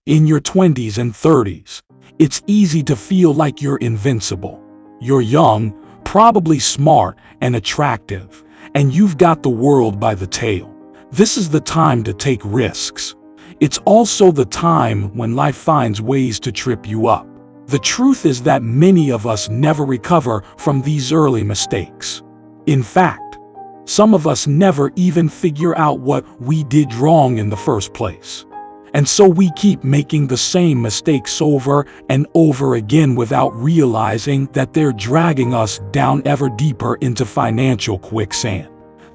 In your 20s and 30s, it's easy to feel like you're invincible. You're young, probably smart and attractive, and you've got the world by the tail. This is the time to take risks. It's also the time when life finds ways to trip you up. The truth is that many of us never recover from these early mistakes. In fact, some of us never even figure out what we did wrong in the first place. And so we keep making the same mistakes over and over again without realizing that they're dragging us down ever deeper into financial quicksand.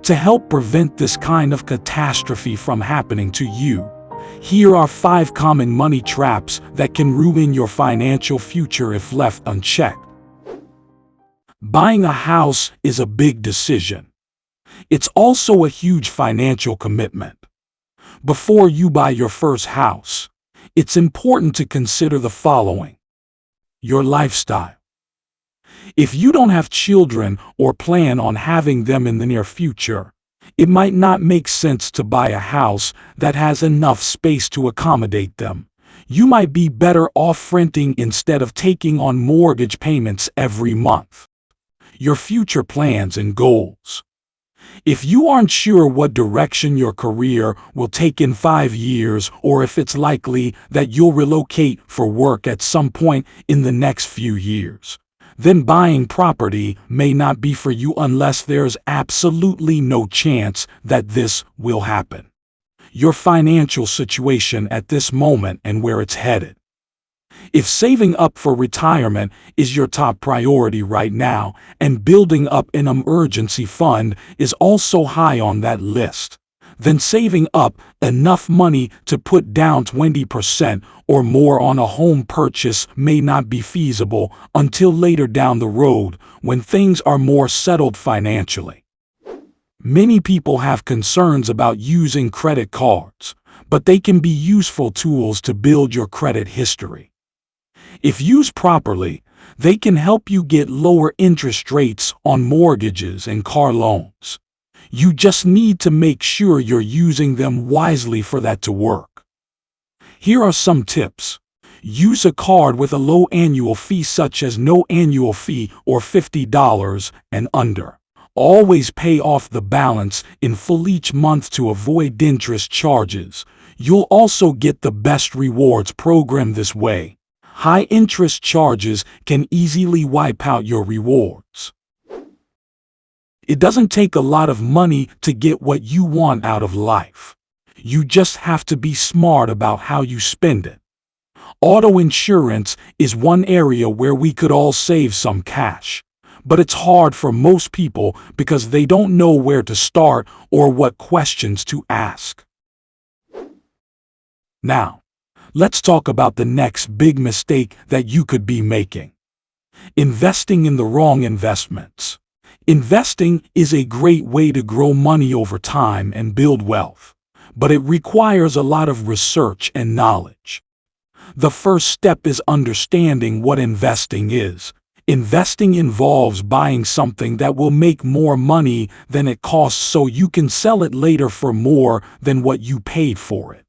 To help prevent this kind of catastrophe from happening to you, here are 5 common money traps that can ruin your financial future if left unchecked. Buying a house is a big decision. It's also a huge financial commitment. Before you buy your first house, it's important to consider the following: your lifestyle. If you don't have children or plan on having them in the near future, it might not make sense to buy a house that has enough space to accommodate them. You might be better off renting instead of taking on mortgage payments every month. Your future plans and goals. If you aren't sure what direction your career will take in 5 years, or if it's likely that you'll relocate for work at some point in the next few years, then buying property may not be for you unless there's absolutely no chance that this will happen. Your financial situation at this moment and where it's headed. If saving up for retirement is your top priority right now, and building up an emergency fund is also high on that list, then saving up enough money to put down 20% or more on a home purchase may not be feasible until later down the road when things are more settled financially. Many people have concerns about using credit cards, but they can be useful tools to build your credit history. If used properly, they can help you get lower interest rates on mortgages and car loans. You just need to make sure you're using them wisely for that to work. Here are some tips. Use a card with a low annual fee, such as no annual fee or $50 and under. Always pay off the balance in full each month to avoid interest charges. You'll also get the best rewards program this way. High interest charges can easily wipe out your rewards. It doesn't take a lot of money to get what you want out of life. You just have to be smart about how you spend it. Auto insurance is one area where we could all save some cash, but it's hard for most people because they don't know where to start or what questions to ask. Now, let's talk about the next big mistake that you could be making. Investing in the wrong investments. Investing is a great way to grow money over time and build wealth, but it requires a lot of research and knowledge. The first step is understanding what investing is. Investing involves buying something that will make more money than it costs so you can sell it later for more than what you paid for it.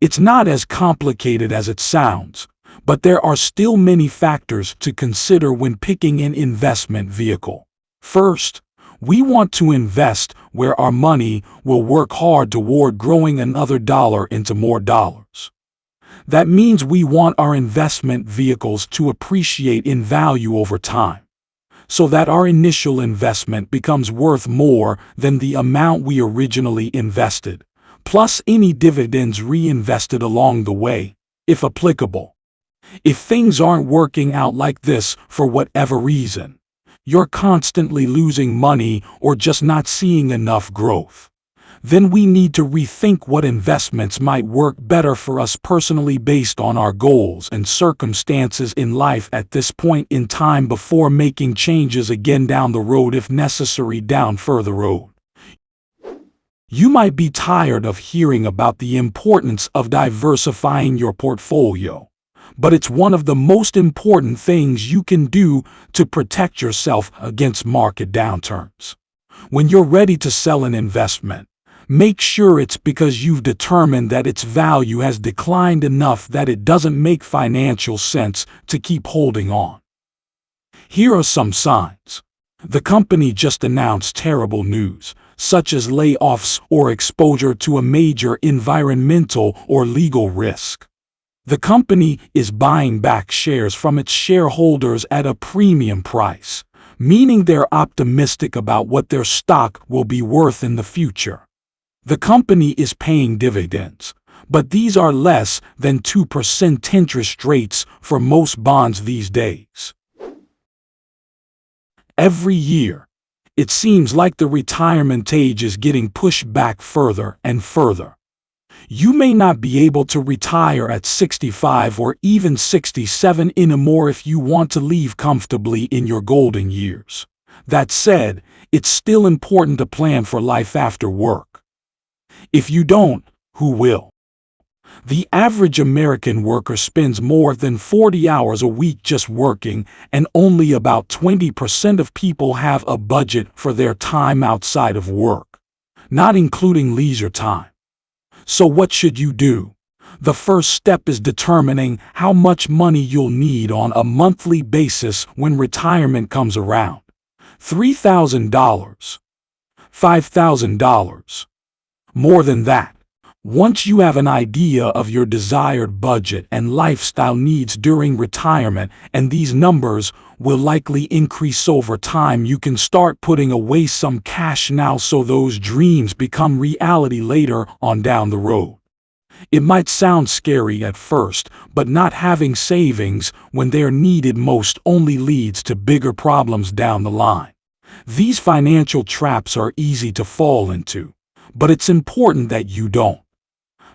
It's not as complicated as it sounds, but there are still many factors to consider when picking an investment vehicle. First, we want to invest where our money will work hard toward growing another dollar into more dollars. That means we want our investment vehicles to appreciate in value over time, so that our initial investment becomes worth more than the amount we originally invested, plus any dividends reinvested along the way, if applicable. If things aren't working out like this for whatever reason, you're constantly losing money or just not seeing enough growth, then we need to rethink what investments might work better for us personally based on our goals and circumstances in life at this point in time before making changes again down the road if necessary down further road. You might be tired of hearing about the importance of diversifying your portfolio, but it's one of the most important things you can do to protect yourself against market downturns. When you're ready to sell an investment, Make sure it's because you've determined that its value has declined enough that it doesn't make financial sense to keep holding on. Here are some signs. The company just announced terrible news, such as layoffs or exposure to a major environmental or legal risk. The company is buying back shares from its shareholders at a premium price, meaning they're optimistic about what their stock will be worth in the future. The company is paying dividends, but these are less than 2% interest rates for most bonds these days. Every year, it seems like the retirement age is getting pushed back further and further. You may not be able to retire at 65 or even 67 anymore if you want to leave comfortably in your golden years. That said, it's still important to plan for life after work. If you don't, who will? The average American worker spends more than 40 hours a week just working, and only about 20% of people have a budget for their time outside of work, not including leisure time. So what should you do? The first step is determining how much money you'll need on a monthly basis when retirement comes around. $3,000? $5,000? More than that. Once you have an idea of your desired budget and lifestyle needs during retirement, and these numbers will likely increase over time, you can start putting away some cash now so those dreams become reality later on down the road. It might sound scary at first, but not having savings when they're needed most only leads to bigger problems down the line. These financial traps are easy to fall into, but it's important that you don't.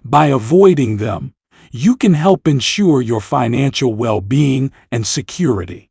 By avoiding them, you can help ensure your financial well-being and security.